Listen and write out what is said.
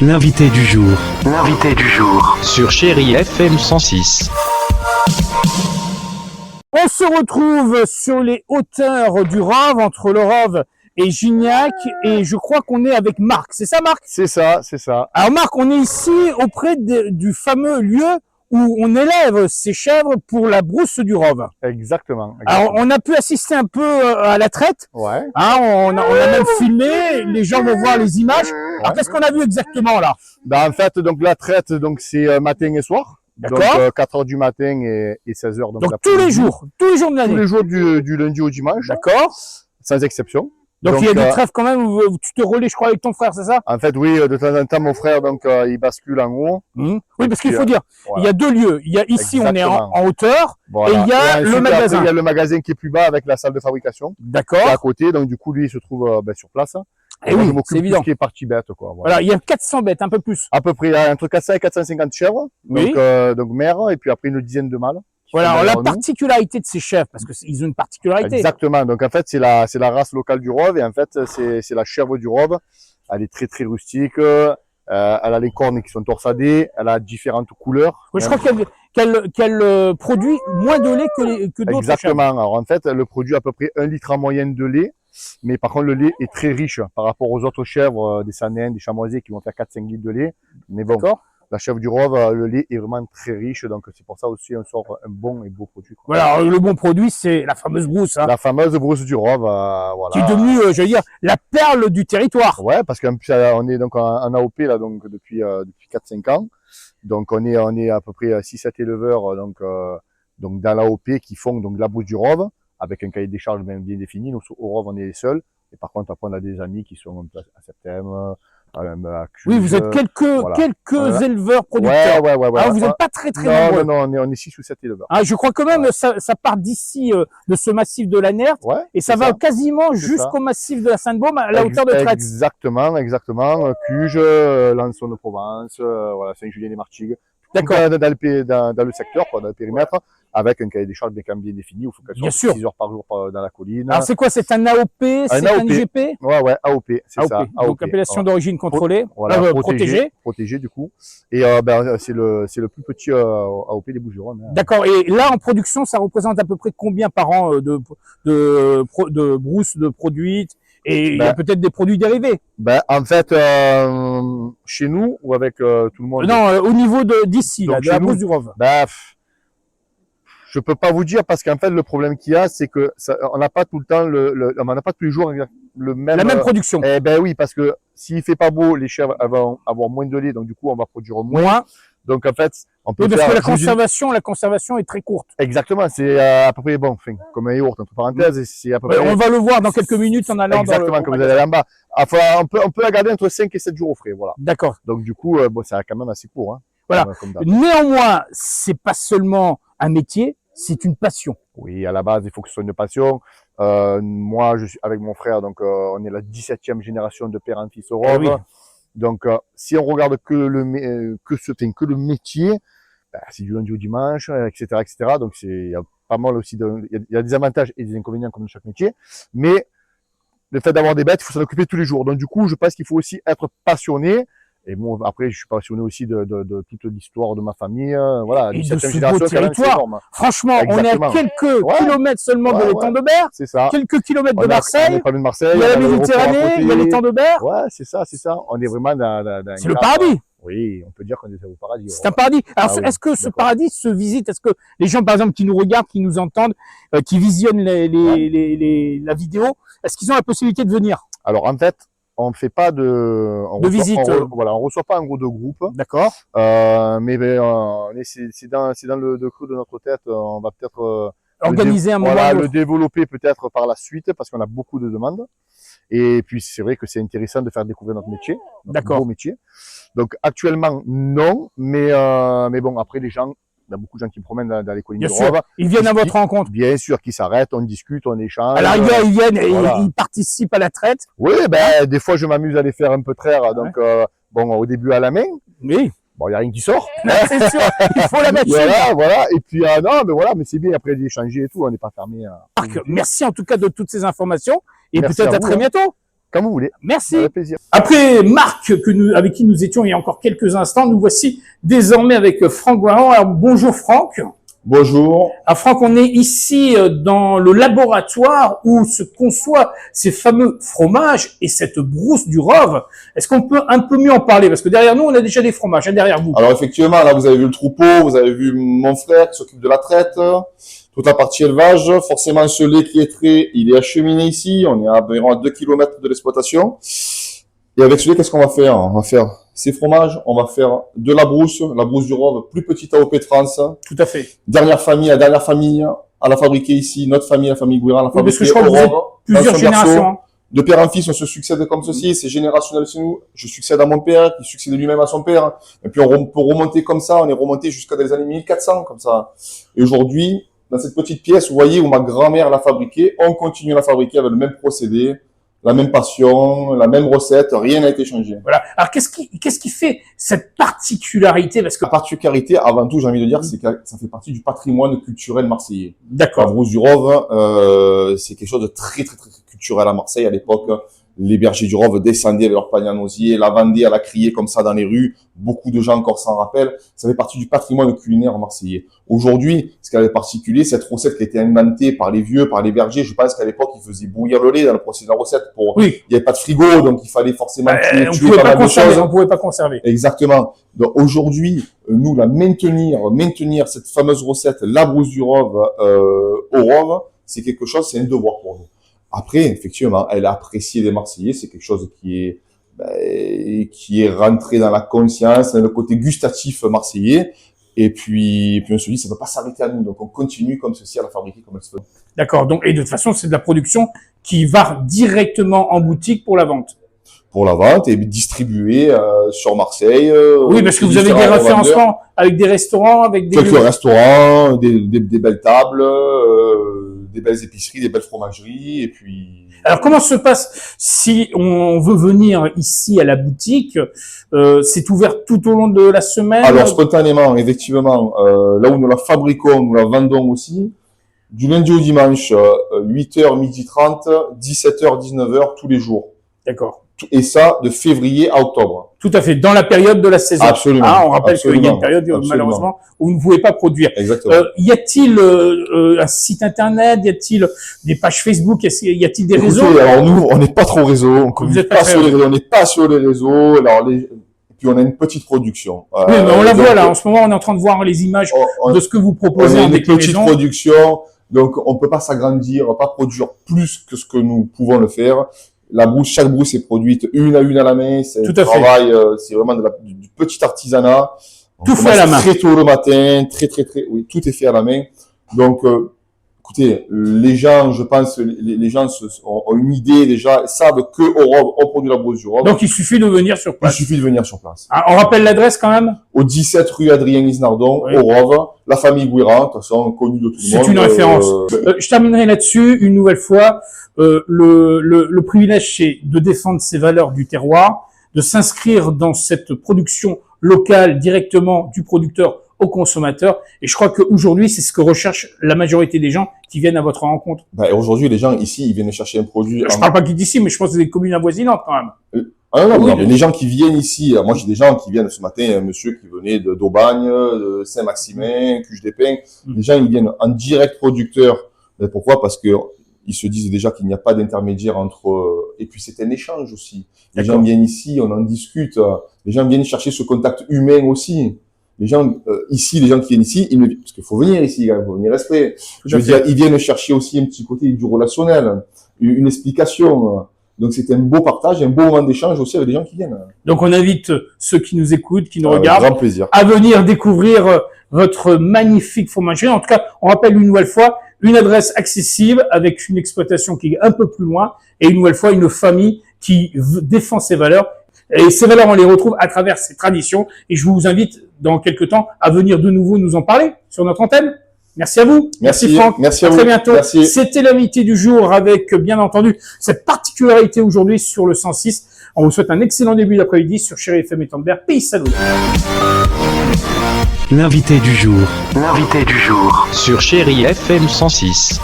L'invité du jour. L'invité du jour. Sur Chérie FM 106. On se retrouve sur les hauteurs du Rove, entre le Rove et Gignac, et je crois qu'on est avec Marc. C'est ça, Marc? C'est ça, c'est ça. Alors Marc, on est ici auprès du fameux lieu où on élève ces chèvres pour la brousse du Rove. Exactement. Alors on a pu assister un peu à la traite. Ouais. Hein, on a même filmé, les gens vont voir les images. Alors qu'est-ce qu'on a vu exactement là? En fait, donc la traite, donc c'est matin et soir. D'accord. Donc 4 heures du matin et 16 heures. Donc tous les jours de l'année. Tous les jours du lundi au dimanche. D'accord. Sans exception. Donc il y a des trêves quand même où tu te relais, je crois, avec ton frère, c'est ça? En fait, oui, de temps en temps, mon frère, donc il bascule en haut. Oui, parce qu'il faut dire, voilà. il y a deux lieux. Il y a ici, on est en hauteur, voilà. et il y a le magasin. Après, il y a le magasin qui est plus bas avec la salle de fabrication. D'accord. Qui est à côté, donc du coup, lui, il se trouve sur place. Et oui, c'est évident. Ce qui est partie bête, quoi. Voilà, il y a 400 bêtes, un peu plus. À peu près, il y a entre 400 et 450 chèvres. Oui. Donc mères, et puis après une dizaine de mâles. Voilà, alors la particularité de ces chèvres, parce qu'ils ont une particularité. Exactement. Donc en fait, c'est la race locale du Rove, et en fait, c'est la chèvre du Rove. Elle est très très rustique. Elle a les cornes qui sont torsadées. Elle a différentes couleurs. Oui, je crois qu'elle produit moins de lait que d'autres chèvres. Exactement. Alors en fait, elle produit à peu près 1 litre en moyenne de lait. Mais par contre, le lait est très riche par rapport aux autres chèvres, des Saanen, des Chamoisés qui vont faire 4-5 litres de lait. Mais bon, la chèvre du Rove, le lait est vraiment très riche. Donc c'est pour ça aussi on sort un bon et beau produit, quoi. Voilà, alors, le bon produit, c'est la fameuse brousse. Hein, la fameuse brousse du Rove, voilà. Qui est devenue, je veux dire, la perle du territoire. Ouais, parce qu'on est donc en AOP là, donc depuis 4-5 ans. Donc on est à peu près 6-7 éleveurs donc dans l'AOP qui font donc la brousse du Rove, avec un cahier des charges bien défini. Nous, au Rove, on est les seuls. Et par contre, après, on a des amis qui sont à Septembre, à Cluse. Oui, vous êtes quelques éleveurs producteurs. Ouais. Alors, vous n'êtes pas très nombreux. Non, on est 6 ou 7 éleveurs. Ah, je crois quand même, ça part d'ici, de ce massif de la Nerte, et ça va quasiment jusqu'au massif de la Sainte-Baume, à la hauteur de Traite. Exactement. Cuge, Lançon de Provence, voilà, Saint-Julien-les-Martigues. D'accord. Dans le secteur, quoi, dans le périmètre, avec un cahier des charges bien défini, où il faut qu'elle soit 6 heures par jour dans la colline. Alors c'est quoi? C'est un AOP? C'est un IGP? Ouais, AOP, c'est ça. Donc appellation d'origine contrôlée, protégée du coup. Et c'est le plus petit AOP des Bouches-du-Rhône. D'accord. Et là, en production, ça représente à peu près combien par an de brousses de produits? Et il y a peut-être des produits dérivés. En fait, chez nous ou avec tout le monde? Non, au niveau d'ici, de la brousse du Rove. Je peux pas vous dire parce qu'en fait le problème qu'il y a, c'est que on n'a pas tout le temps on n'a pas tous les jours la même production. Oui, parce que s'il fait pas beau, les chèvres vont avoir moins de lait, donc du coup on va produire moins. Donc en fait, on peut parce que la conservation est très courte. Exactement, c'est à peu près comme un yaourt entre parenthèses, c'est à peu près. On va le voir dans quelques minutes en allant exactement comme vous allez là en bas. Enfin, on peut la garder entre 5 et 7 jours au frais, voilà. D'accord. Donc du coup, c'est quand même assez court, hein. Voilà. Néanmoins, c'est pas seulement un métier, c'est une passion. Oui, à la base, il faut que ce soit une passion. Moi, je suis avec mon frère, donc on est la 17e génération de père en fils au Rove. Oui. Donc, si on regarde que le métier, c'est du lundi au dimanche, etc., etc. Donc, il y a pas mal aussi il y a des avantages et des inconvénients comme dans chaque métier. Mais le fait d'avoir des bêtes, il faut s'en occuper tous les jours. Donc, du coup, je pense qu'il faut aussi être passionné. Et moi, après, je suis passionné aussi de toute l'histoire de ma famille, voilà. Et de ce beau territoire. Franchement, exactement. On est à quelques kilomètres seulement de l'étang de Berre. C'est ça. Quelques kilomètres de Marseille. On est pas loin de Marseille. Il y a la Méditerranée, il y a l'étang de Berre. Ouais, c'est ça. On est vraiment c'est le paradis. Oui, on peut dire qu'on est au paradis. C'est un paradis. Alors, est-ce que ce paradis se visite? Est-ce que les gens, par exemple, qui nous regardent, qui nous entendent, qui visionnent la vidéo, est-ce qu'ils ont la possibilité de venir? Alors, en fait, on ne fait pas visite. On reçoit pas un gros de groupe. D'accord. Mais c'est dans le creux de notre tête. On va peut-être organiser un moment. Voilà, le développer peut-être par la suite parce qu'on a beaucoup de demandes. Et puis c'est vrai que c'est intéressant de faire découvrir notre métier, notre beau métier. Donc actuellement non, mais bon après les gens. Il y a beaucoup de gens qui me promènent dans les collines de Rove. Ils viennent à votre rencontre. Bien sûr, qui s'arrêtent, on discute, on échange. Alors ils viennent et ils participent à la traite. Oui, des fois je m'amuse à les faire un peu traire. Donc au début à la main. Oui. Bon, il n'y a rien qui sort. C'est sûr, il faut la mettre. Voilà. Et puis mais c'est bien après d'échanger et tout, on n'est pas fermé. Marc, merci en tout cas de toutes ces informations et peut-être à très bientôt. Quand vous voulez. Merci. Avec plaisir. Après Marc, avec qui nous étions il y a encore quelques instants, nous voici désormais avec Franck Guaran. Alors, bonjour Franck. Bonjour. Alors Franck, on est ici dans le laboratoire où se conçoit ces fameux fromages et cette brousse du Rove. Est-ce qu'on peut un peu mieux en parler? Parce que derrière nous, on a déjà des fromages, hein, derrière vous. Alors effectivement, là vous avez vu le troupeau, vous avez vu mon frère qui s'occupe de la traite, toute la partie élevage. Forcément, ce lait qui est trait, il est acheminé ici. On est à environ 2 km de l'exploitation. Et avec ce lait, qu'est-ce qu'on va faire? On va faire ces fromages, on va faire de la brousse du Rove, plus petite AOP trans. Tout à fait. Dernière famille, la dernière famille à la fabriquer ici, notre famille, la famille Guiran, la Oui, parce que fabriquer je crois que au vous êtes Rove, plusieurs dans son générations. berceau. Hein. De père en fils, on se succède comme ceci, c'est générationnel chez nous. Je succède à mon père, qui succède lui-même à son père. Et puis on peut remonter comme ça, on est remonté jusqu'à les années 1400 comme ça. Et aujourd'hui, dans cette petite pièce, vous voyez où ma grand-mère l'a fabriquée, on continue à la fabriquer avec le même procédé, la même passion, la même recette, rien n'a été changé. Voilà. Alors qu'est-ce qui fait cette particularité? Parce que La particularité, avant tout, j'ai envie de dire, c'est que ça fait partie du patrimoine culturel marseillais. La d'accord. brousse du Rove, c'est quelque chose de très, très, très culturel à Marseille. À l'époque, les bergers du Rove descendaient avec leur panier en osier, la vendaient à la criée comme ça dans les rues. Beaucoup de gens encore s'en rappellent. Ça fait partie du patrimoine culinaire marseillais. Aujourd'hui, ce qui est particulier, cette recette qui a été inventée par les vieux, par les bergers, je pense qu'à l'époque, ils faisaient bouillir le lait dans le procédé de la recette. Oui. Il n'y avait pas de frigo, donc il fallait forcément On tuer pouvait pas pas mal de conserver. choses. On pouvait pas conserver. Exactement. Donc aujourd'hui, nous la maintenir cette fameuse recette, la brousse du Rove au Rove, c'est quelque chose, c'est un devoir pour nous. Après, effectivement, elle a apprécié des Marseillais, c'est quelque chose qui est rentré dans la conscience, dans le côté gustatif marseillais. Et puis on se dit, ça ne peut pas s'arrêter à nous. Donc on continue comme ceci à la fabriquer comme elle se fait. D'accord. Donc, et de toute façon, c'est de la production qui va directement en boutique pour la vente. Pour la vente et distribuer sur Marseille. Oui, parce que vous avez des référencements avec des restaurants, avec des... Quelques restaurants, des belles tables, des belles épiceries, des belles fromageries, et puis... Alors, comment se passe si on veut venir ici à la boutique? C'est ouvert tout au long de la semaine? Alors, spontanément, effectivement, là où nous la fabriquons, nous la vendons aussi, du lundi au dimanche, 8h, 12h30, 17h, 19h, tous les jours. D'accord. Et ça, de février à octobre. Tout à fait. Dans la période de la saison. Absolument. Ah, on rappelle qu'il y a une Absolument. période, Absolument. malheureusement, où vous ne pouvez pas produire. Exactement. Y a-t-il un site internet? Y a-t-il des pages Facebook? Y a-t-il des réseaux? Écoutez, alors nous, on n'est pas trop réseau, on communique êtes pas pas très sur les réseau. réseaux, on n'est pas sur les réseaux, alors et puis on a une petite production. Oui, mais on la donc, voit là. En ce moment, on est en train de voir les images on- de ce que vous On proposez a en une petite déclinaison. production, donc on peut pas s'agrandir, pas produire plus que ce que nous pouvons le faire. La brousse, chaque brousse est produite une à la main, c'est Tout un à fait. travail, c'est vraiment du petit artisanat. On Tout fait à commence la main. Très tôt le matin, oui, tout est fait à la main. Donc, écoutez, les gens, je pense, les gens ont une idée déjà, savent que au Rove, on produit la brousse du Rove. Donc, il suffit de venir sur Il place. suffit de venir sur place. Ah, on rappelle l'adresse quand même? Au 17 rue Adrien Isnardon, Oui. au Rove, la famille Guiran, de toute façon, connue de tout le monde. C'est une référence. Je terminerai là-dessus une nouvelle fois. Le privilège, c'est de défendre ces valeurs du terroir, de s'inscrire dans cette production locale directement du producteur au consommateur. Et je crois qu'aujourd'hui, c'est ce que recherche la majorité des gens qui viennent à votre rencontre. Et aujourd'hui, les gens ici, ils viennent chercher un produit. Je parle pas qu'ils d'ici, mais je pense que c'est des communes avoisinantes quand même. Ah non, Oui, non, mais les gens qui viennent ici, moi j'ai des gens qui viennent ce matin, un monsieur qui venait d'Aubagne, de Saint-Maximin, Cuche des Pins. Les gens, ils viennent en direct producteur. Mais pourquoi? Parce que ils se disent déjà qu'il n'y a pas d'intermédiaire entre, et puis c'est un échange aussi. Les gens viennent ici, on en discute. Les gens viennent chercher ce contact humain aussi. Les gens, ici, les gens qui viennent ici, parce qu'il faut venir ici, il faut venir exprès. Je veux dire, ils viennent chercher aussi un petit côté du relationnel, une explication. Donc c'est un beau partage, un beau moment d'échange aussi avec les gens qui viennent. Donc on invite ceux qui nous écoutent, qui nous regardent, Grand plaisir. à venir découvrir votre magnifique fromagerie. En tout cas, on rappelle une nouvelle fois, une adresse accessible avec une exploitation qui est un peu plus loin et une nouvelle fois une famille qui défend ses valeurs. Et ces valeurs, on les retrouve à travers ces traditions. Et je vous invite dans quelques temps à venir de nouveau nous en parler sur notre antenne. Merci à vous. Merci Franck. Merci à très vous. bientôt. Merci. C'était l'invité du jour avec, bien entendu, cette particularité aujourd'hui sur le 106. On vous souhaite un excellent début d'après-midi sur Chérie FM Étendard. Pays salut. L'invité du jour. L'invité du jour. Sur Chérie FM 106.